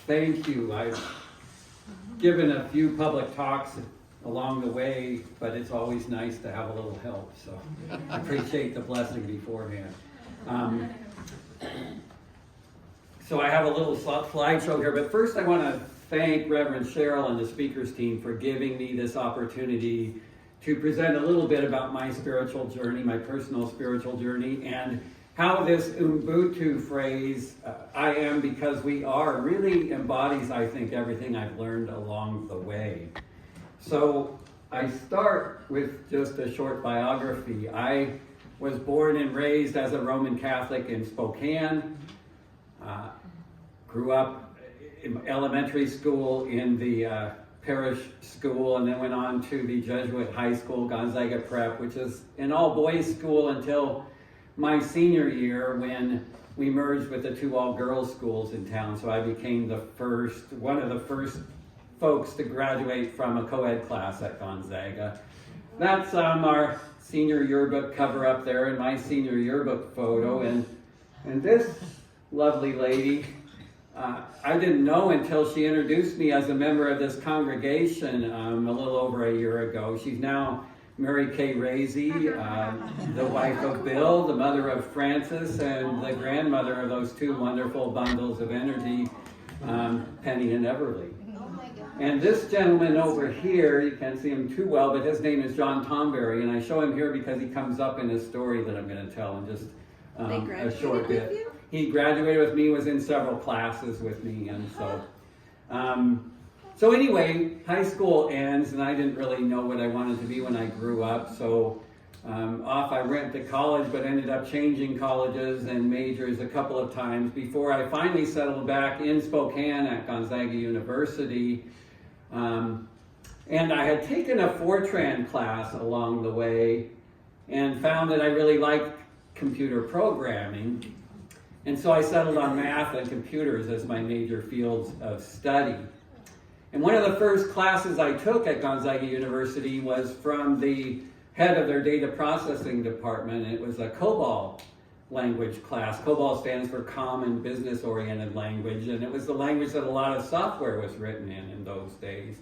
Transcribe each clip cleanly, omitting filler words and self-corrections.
Thank you. I've given a few public talks along the way, but it's always nice to have a little help, so I appreciate the blessing beforehand. So I have a little slideshow here, but first I want to thank Reverend Cheryl and the speakers team for giving me this opportunity to present a little bit about my spiritual journey, my personal spiritual journey, and how this Ubuntu phrase, I am because we are, really embodies, I think, everything I've learned along the way. So I start with just a short biography. I was born and raised as a Roman Catholic in Spokane. Grew up in elementary school in the parish school, and then went on to the Jesuit high school, Gonzaga Prep, which is an all-boys school until my senior year when we merged with the two all-girls schools in town. So I became one of the first folks to graduate from a co-ed class at Gonzaga. That's our senior yearbook cover up there, and my senior yearbook photo. And this lovely lady, I didn't know until she introduced me as a member of this congregation a little over a year ago. She's now Mary Kay Razy, the wife of Bill, the mother of Francis, and the grandmother of those two wonderful bundles of energy, Penny and Everly. And this gentleman over here, you can't see him too well, but his name is John Tomberry, and I show him here because he comes up in a story that I'm going to tell in just a short bit. He graduated with me, was in several classes with me, and so anyway, high school ends, and I didn't really know what I wanted to be when I grew up, so off I went to college, but ended up changing colleges and majors a couple of times before I finally settled back in Spokane at Gonzaga University. And I had taken a Fortran class along the way and found that I really liked computer programming. And so I settled on math and computers as my major fields of study. And one of the first classes I took at Gonzaga University was from the head of their data processing department. It was a COBOL language class. COBOL stands for Common Business Oriented Language, and it was the language that a lot of software was written in those days.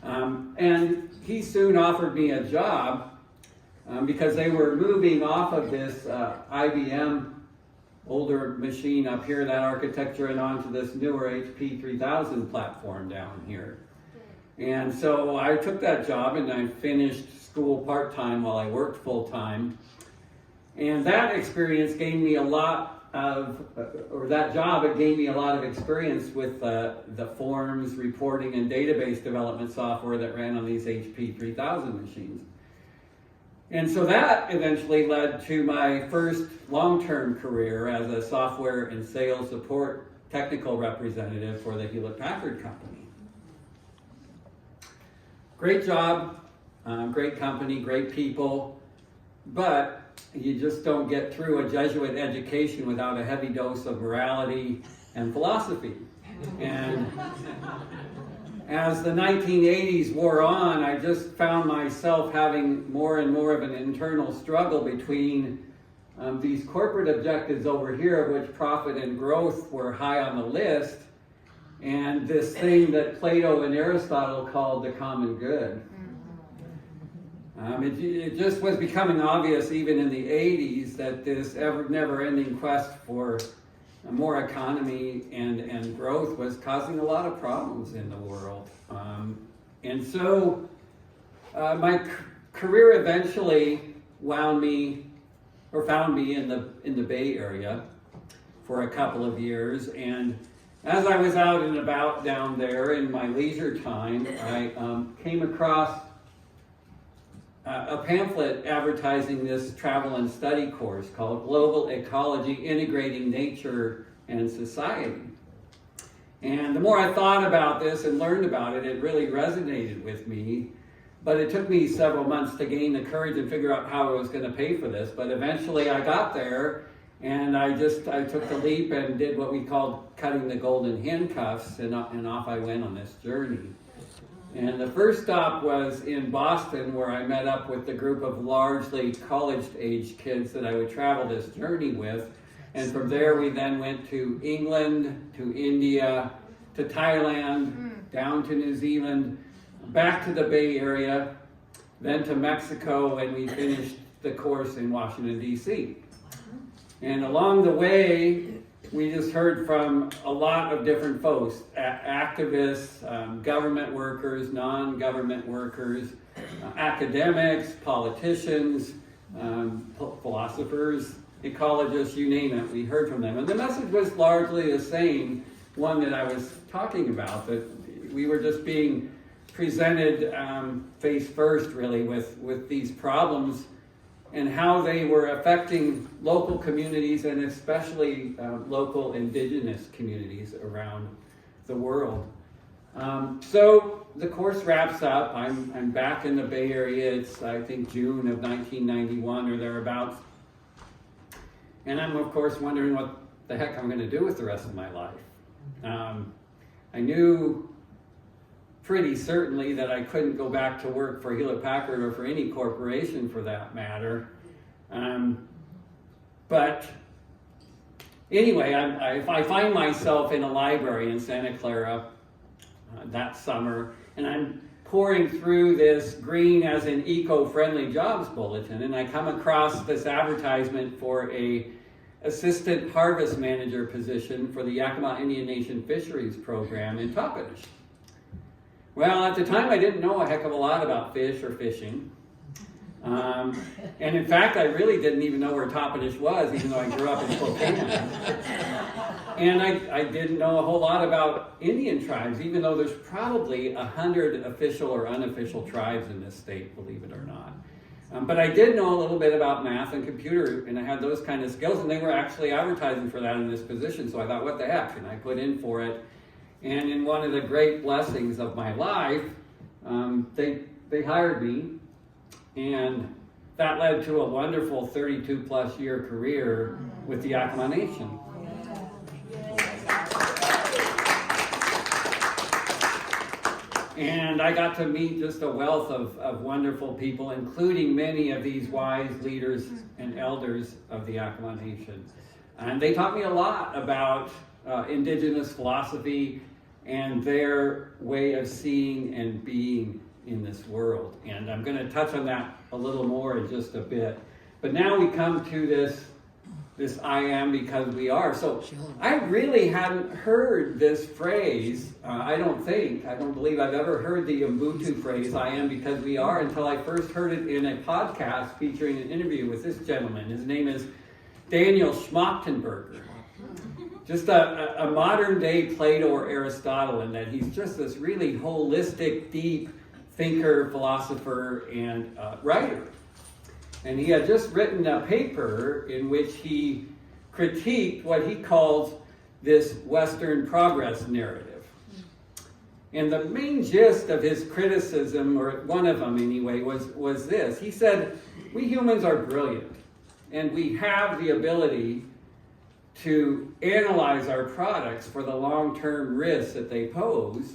And he soon offered me a job because they were moving off of this IBM older machine up here, that architecture, and onto this newer HP 3000 platform down here. And so I took that job and I finished school part-time while I worked full-time. And that experience gave me it gave me a lot of experience with the forms, reporting, and database development software that ran on these HP 3000 machines. And so that eventually led to my first long-term career as a software and sales support technical representative for the Hewlett-Packard Company. Great job, great company, great people, but you just don't get through a Jesuit education without a heavy dose of morality and philosophy. And as the 1980s wore on, I just found myself having more and more of an internal struggle between these corporate objectives over here, of which profit and growth were high on the list, and this thing that Plato and Aristotle called the common good. It just was becoming obvious even in the 80s that this never-ending quest for more economy and growth was causing a lot of problems in the world. And so my career eventually found me in the Bay Area for a couple of years. And as I was out and about down there in my leisure time, I came across a pamphlet advertising this travel and study course called Global Ecology, Integrating Nature and Society. And the more I thought about this and learned about it, it really resonated with me. But it took me several months to gain the courage and figure out how I was going to pay for this. But eventually I got there, and I took the leap and did what we called cutting the golden handcuffs, and off I went on this journey. And the first stop was in Boston, where I met up with the group of largely college-age kids that I would travel this journey with. And from there, we then went to England, to India, to Thailand, down to New Zealand, back to the Bay Area, then to Mexico, and we finished the course in Washington, D.C. And along the way, we just heard from a lot of different folks, activists, government workers, non-government workers, academics, politicians, philosophers, ecologists, you name it, we heard from them. And the message was largely the same one that I was talking about, that we were just being presented face first, really, with these problems and how they were affecting local communities and especially local indigenous communities around the world. So the course wraps up. I'm back in the Bay Area. It's, I think, June of 1991 or thereabouts. And I'm, of course, wondering what the heck I'm going to do with the rest of my life. I knew pretty certainly that I couldn't go back to work for Hewlett-Packard or for any corporation for that matter. But anyway, I find myself in a library in Santa Clara that summer, and I'm pouring through this green as in eco-friendly jobs bulletin, and I come across this advertisement for a assistant harvest manager position for the Yakima Indian Nation Fisheries Program in Toppenish. Well, at the time, I didn't know a heck of a lot about fish or fishing. And in fact, I really didn't even know where Toppenish was, even though I grew up in Spokane. And I didn't know a whole lot about Indian tribes, even though there's probably 100 official or unofficial tribes in this state, believe it or not. But I did know a little bit about math and computer, and I had those kind of skills, and they were actually advertising for that in this position, so I thought, what the heck? And I put in for it. And in one of the great blessings of my life, they hired me, and that led to a wonderful 32-plus year career with the Yakima Nation. And I got to meet just a wealth of wonderful people, including many of these wise leaders and elders of the Yakima Nation. And they taught me a lot about indigenous philosophy and their way of seeing and being in this world. And I'm going to touch on that a little more in just a bit. But now we come to this I am because we are. So I really hadn't heard this phrase. I don't believe I've ever heard the Ubuntu phrase, I am because we are, until I first heard it in a podcast featuring an interview with this gentleman. His name is Daniel Schmachtenberger. Just a modern day Plato or Aristotle, in that he's just this really holistic, deep thinker, philosopher, and writer. And he had just written a paper in which he critiqued what he calls this Western progress narrative. And the main gist of his criticism, or one of them anyway, was this. He said, we humans are brilliant, and we have the ability to analyze our products for the long-term risks that they pose.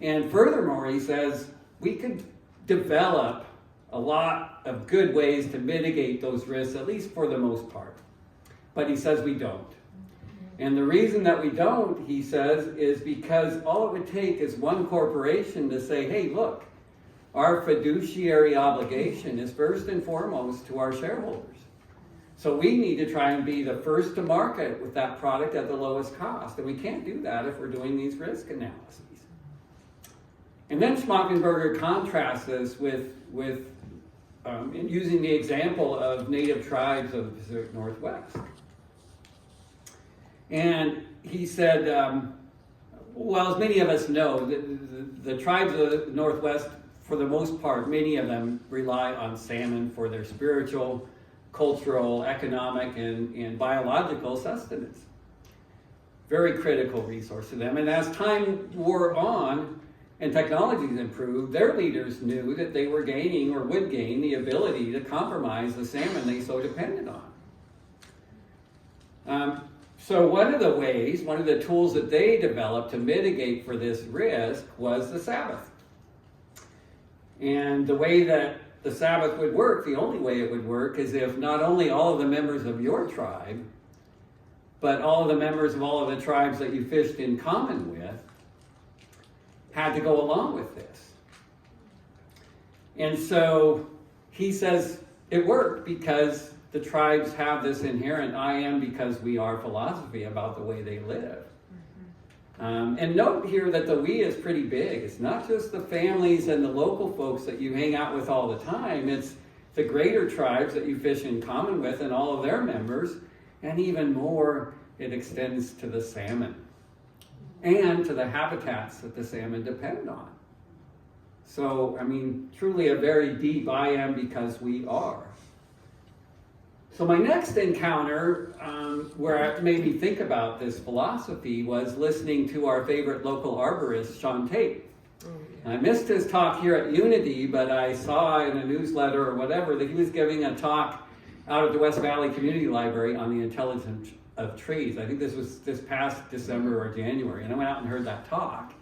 And furthermore, he says, we could develop a lot of good ways to mitigate those risks, at least for the most part. But he says we don't. And the reason that we don't, he says, is because all it would take is one corporation to say, hey, look, our fiduciary obligation is first and foremost to our shareholders. So we need to try and be the first to market with that product at the lowest cost. And we can't do that if we're doing these risk analyses. And then Schmachtenberger contrasts this with using the example of native tribes of the Pacific Northwest. And he said, well, as many of us know, the tribes of the Northwest, for the most part, many of them rely on salmon for their spiritual, cultural, economic, and biological sustenance. Very critical resource to them. And as time wore on and technologies improved, their leaders knew that they were gaining or would gain the ability to compromise the salmon they so depended on. So one of the tools that they developed to mitigate for this risk was the Sabbath. And the way that the Sabbath would work, the only way it would work, is if not only all of the members of your tribe, but all of the members of all of the tribes that you fished in common with, had to go along with this. And so he says it worked because the tribes have this inherent I am because we are philosophy about the way they live. And note here that the we is pretty big. It's not just the families and the local folks that you hang out with all the time. It's the greater tribes that you fish in common with and all of their members. And even more, it extends to the salmon and to the habitats that the salmon depend on. So, I mean, truly a very deep I am because we are. So my next encounter where it made me think about this philosophy was listening to our favorite local arborist, Sean Tate. I missed his talk here at Unity, but I saw in a newsletter or whatever that he was giving a talk out at the West Valley Community Library on the intelligence of trees. I think this was this past December or January, and I went out and heard that talk.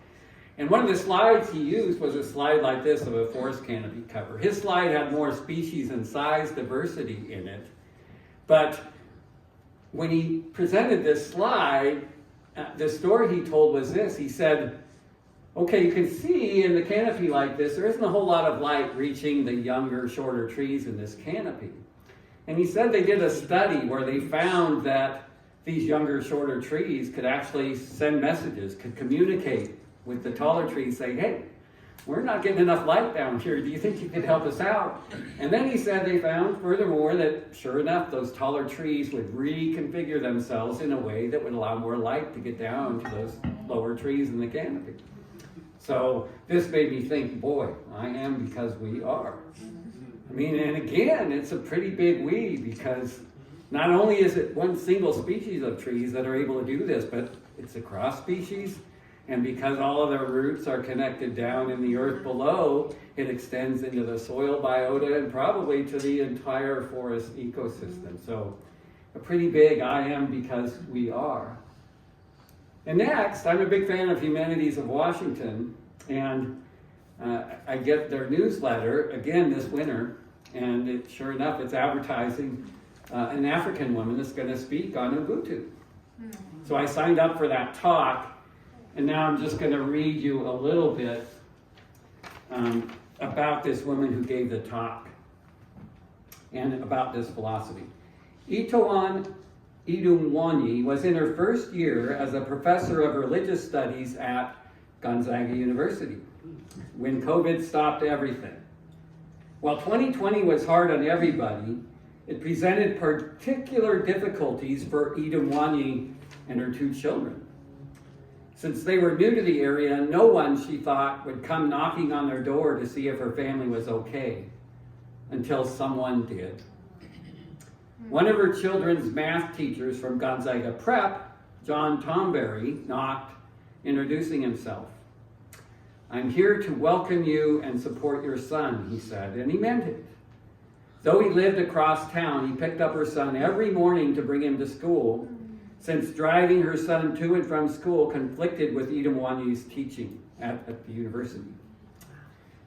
And one of the slides he used was a slide like this of a forest canopy cover. His slide had more species and size diversity in it. But when he presented this slide, the story he told was this. He said, okay, you can see in the canopy like this, there isn't a whole lot of light reaching the younger, shorter trees in this canopy. And he said they did a study where they found that these younger, shorter trees could actually send messages, could communicate with the taller trees, saying, hey, we're not getting enough light down here. Do you think you could help us out? And then he said they found, furthermore, that sure enough, those taller trees would reconfigure themselves in a way that would allow more light to get down to those lower trees in the canopy. So this made me think, boy, I am because we are. I mean, and again, it's a pretty big we, because not only is it one single species of trees that are able to do this, but it's across species. And because all of their roots are connected down in the earth below, it extends into the soil biota and probably to the entire forest ecosystem. So a pretty big I am because we are. And next, I'm a big fan of Humanities of Washington, and I get their newsletter again this winter, and sure enough, it's advertising an African woman that's going to speak on Ubuntu. So I signed up for that talk. And now I'm just going to read you a little bit about this woman who gave the talk and about this philosophy. Itoan Idumwani was in her first year as a professor of religious studies at Gonzaga University when COVID stopped everything. While 2020 was hard on everybody, it presented particular difficulties for Idumwani and her two children. Since they were new to the area, no one, she thought, would come knocking on their door to see if her family was okay, until someone did. One of her children's math teachers from Gonzaga Prep, John Tomberry, knocked, introducing himself. I'm here to welcome you and support your son, he said, and he meant it. Though he lived across town, he picked up her son every morning to bring him to school, since driving her son to and from school conflicted with Idumwani's teaching at the university.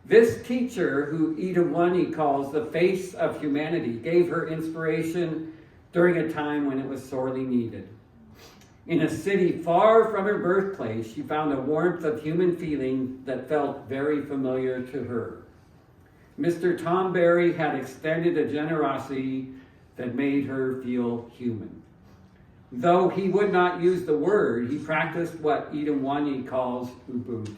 This teacher, who Idumwani calls the face of humanity, gave her inspiration during a time when it was sorely needed. In a city far from her birthplace, she found a warmth of human feeling that felt very familiar to her. Mr. Tomberry had extended a generosity that made her feel human. Though he would not use the word, he practiced what Idumwani calls Ubuntu.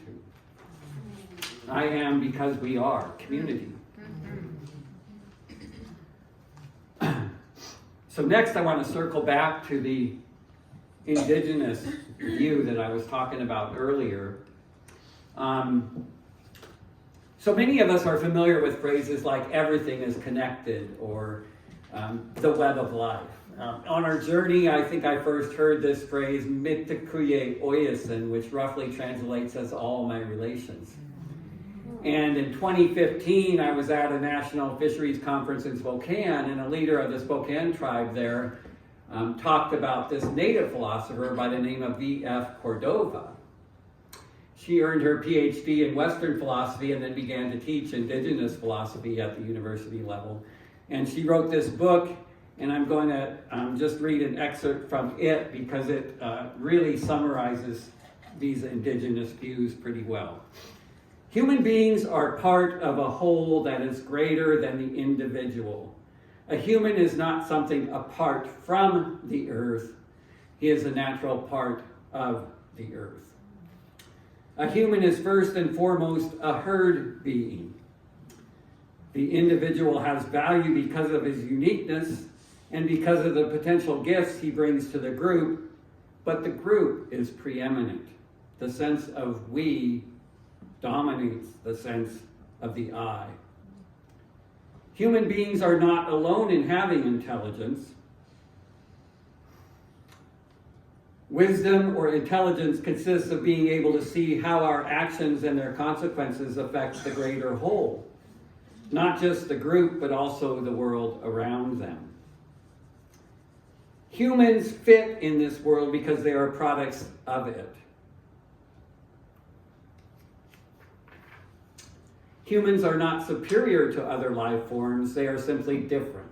I am because we are, community. So next I want to circle back to the indigenous view that I was talking about earlier. So many of us are familiar with phrases like everything is connected or the web of life. On our journey, I think I first heard this phrase, Mitikuye Oyasin, which roughly translates as all my relations. And in 2015, I was at a national fisheries conference in Spokane, and a leader of the Spokane tribe there talked about this native philosopher by the name of V.F. Cordova. She earned her PhD in Western philosophy and then began to teach indigenous philosophy at the university level. And she wrote this book, and I'm going to just read an excerpt from it because it really summarizes these indigenous views pretty well. Human beings are part of a whole that is greater than the individual. A human is not something apart from the earth. He is a natural part of the earth. A human is first and foremost a herd being. The individual has value because of his uniqueness and because of the potential gifts he brings to the group, but the group is preeminent. The sense of we dominates the sense of the I. Human beings are not alone in having intelligence. Wisdom or intelligence consists of being able to see how our actions and their consequences affect the greater whole. Not just the group, but also the world around them. Humans fit in this world because they are products of it. Humans are not superior to other life forms, they are simply different.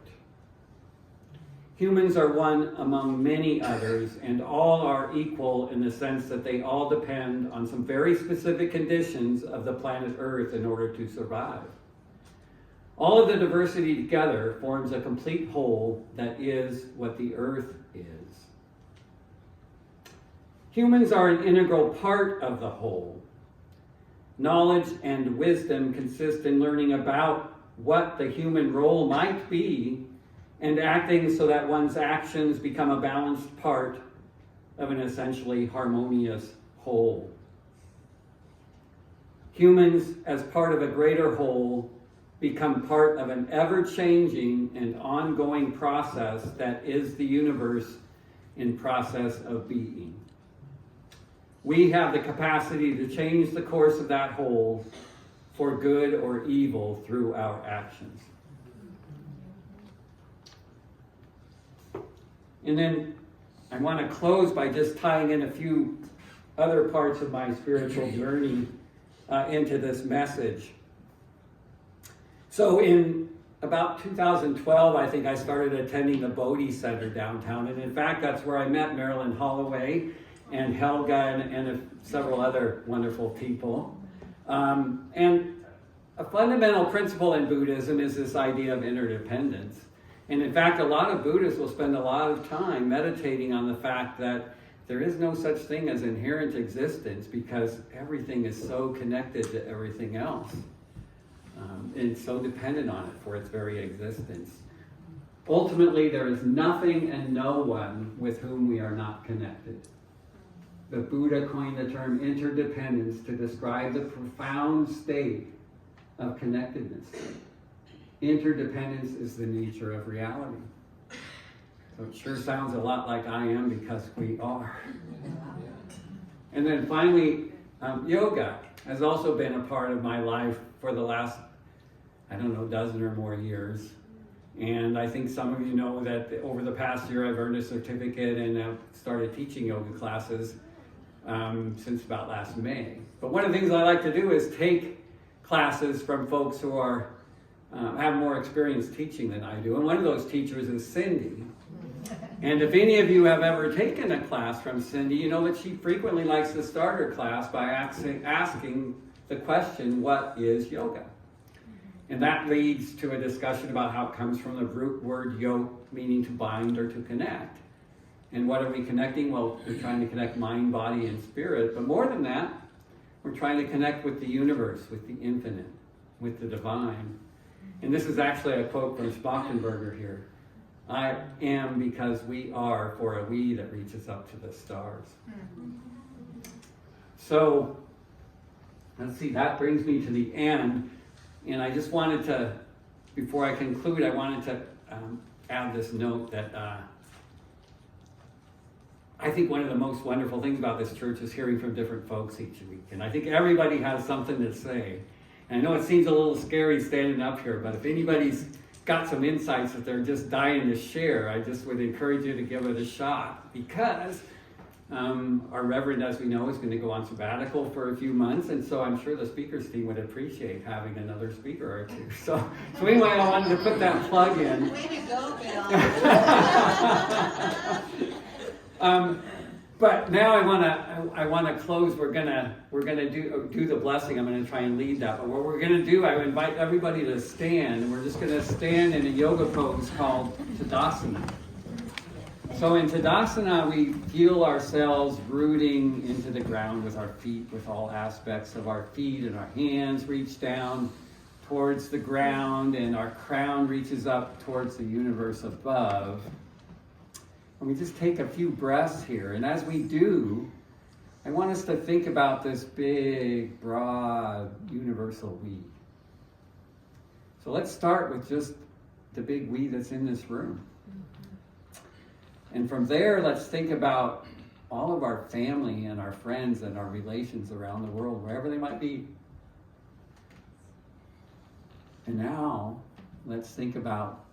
Humans are one among many others, and all are equal in the sense that they all depend on some very specific conditions of the planet Earth in order to survive. All of the diversity together forms a complete whole that is what the Earth is. Humans are an integral part of the whole. Knowledge and wisdom consist in learning about what the human role might be and acting so that one's actions become a balanced part of an essentially harmonious whole. Humans, as part of a greater whole, become part of an ever-changing and ongoing process that is the universe in process of being. We have the capacity to change the course of that whole for good or evil through our actions. And then I want to close by just tying in a few other parts of my spiritual journey into this message. So in about 2012, I think I started attending the Bodhi Center downtown. And in fact, that's where I met Marilyn Holloway and Helga and several other wonderful people. And a fundamental principle in Buddhism is this idea of interdependence. And in fact, a lot of Buddhists will spend a lot of time meditating on the fact that there is no such thing as inherent existence because everything is so connected to everything else. And so dependent on it for its very existence. Ultimately, there is nothing and no one with whom we are not connected. The Buddha coined the term interdependence to describe the profound state of connectedness. Interdependence is the nature of reality. So it sure sounds a lot like I am because we are. And then finally, yoga has also been a part of my life for the last, dozen or more years. And I think some of you know that over the past year I've earned a certificate and I've started teaching yoga classes since about last May. But one of the things I like to do is take classes from folks who are have more experience teaching than I do. And one of those teachers is Cindy. And if any of you have ever taken a class from Cindy, you know that she frequently likes to start her class by asking the question, what is yoga? And that leads to a discussion about how it comes from the root word yoke, meaning to bind or to connect. And what are we connecting? Well, we're trying to connect mind, body, and spirit. But more than that, we're trying to connect with the universe, with the infinite, with the divine. And this is actually a quote from Schmachtenberger here. I am because we are for a we that reaches up to the stars. So, let's see, that brings me to the end. And I just wanted to, before I conclude, I wanted to add this note that I think one of the most wonderful things about this church is hearing from different folks each week. And I think everybody has something to say. And I know it seems a little scary standing up here, but if anybody's got some insights that they're just dying to share, I just would encourage you to give it a shot, because our Reverend, as we know, is going to go on sabbatical for a few months, and so I'm sure the speakers team would appreciate having another speaker or two. So anyway, I wanted to put that plug in. Way to go, Bill. But now I wanna close. We're gonna do the blessing. I'm gonna try and lead that. But what we're gonna do, I invite everybody to stand, and we're just gonna stand in a yoga pose called Tadasana. So in Tadasana, we feel ourselves rooting into the ground with our feet, with all aspects of our feet, and our hands reach down towards the ground, and our crown reaches up towards the universe above. And we just take a few breaths here. And as we do, I want us to think about this big, broad, universal we. So let's start with just the big we that's in this room. And from there, let's think about all of our family and our friends and our relations around the world, wherever they might be. And now, let's think about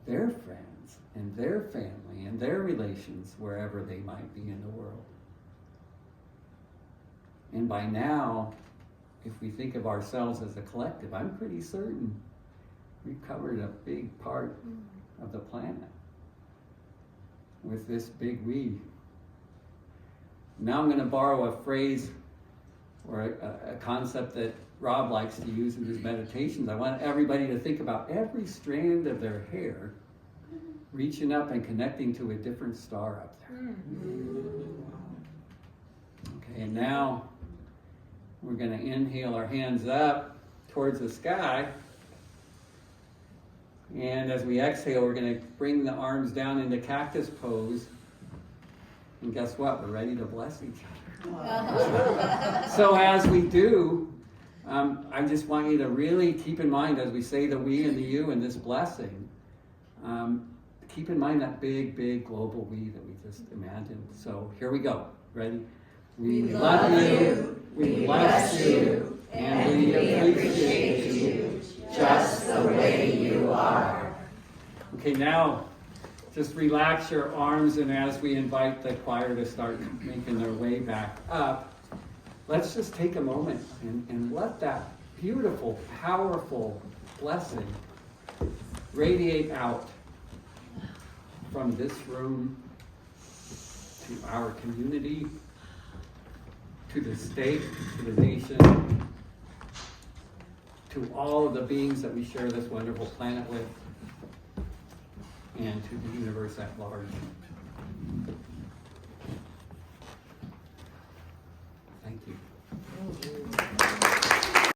their friends and their family and their relations, wherever they might be in the world. And by now, if we think of ourselves as a collective, I'm pretty certain we've covered a big part of the planet with this big we. Now I'm going to borrow a phrase or a concept that Rob likes to use in his meditations. I want everybody to think about every strand of their hair reaching up and connecting to a different star up there. Okay, and now we're going to inhale our hands up towards the sky. And as we exhale, we're going to bring the arms down into cactus pose. And guess what? We're ready to bless each other. So as we do, I just want you to really keep in mind, as we say the we and the you in this blessing, keep in mind that big, big global we that we just imagined. So here we go. Ready? We love you, we bless you, and we appreciate you just the way you are. Okay, now just relax your arms, and as we invite the choir to start making their way back up, let's just take a moment and let that beautiful, powerful blessing radiate out from this room to our community, to the state, to the nation, to all of the beings that we share this wonderful planet with, and to the universe at large.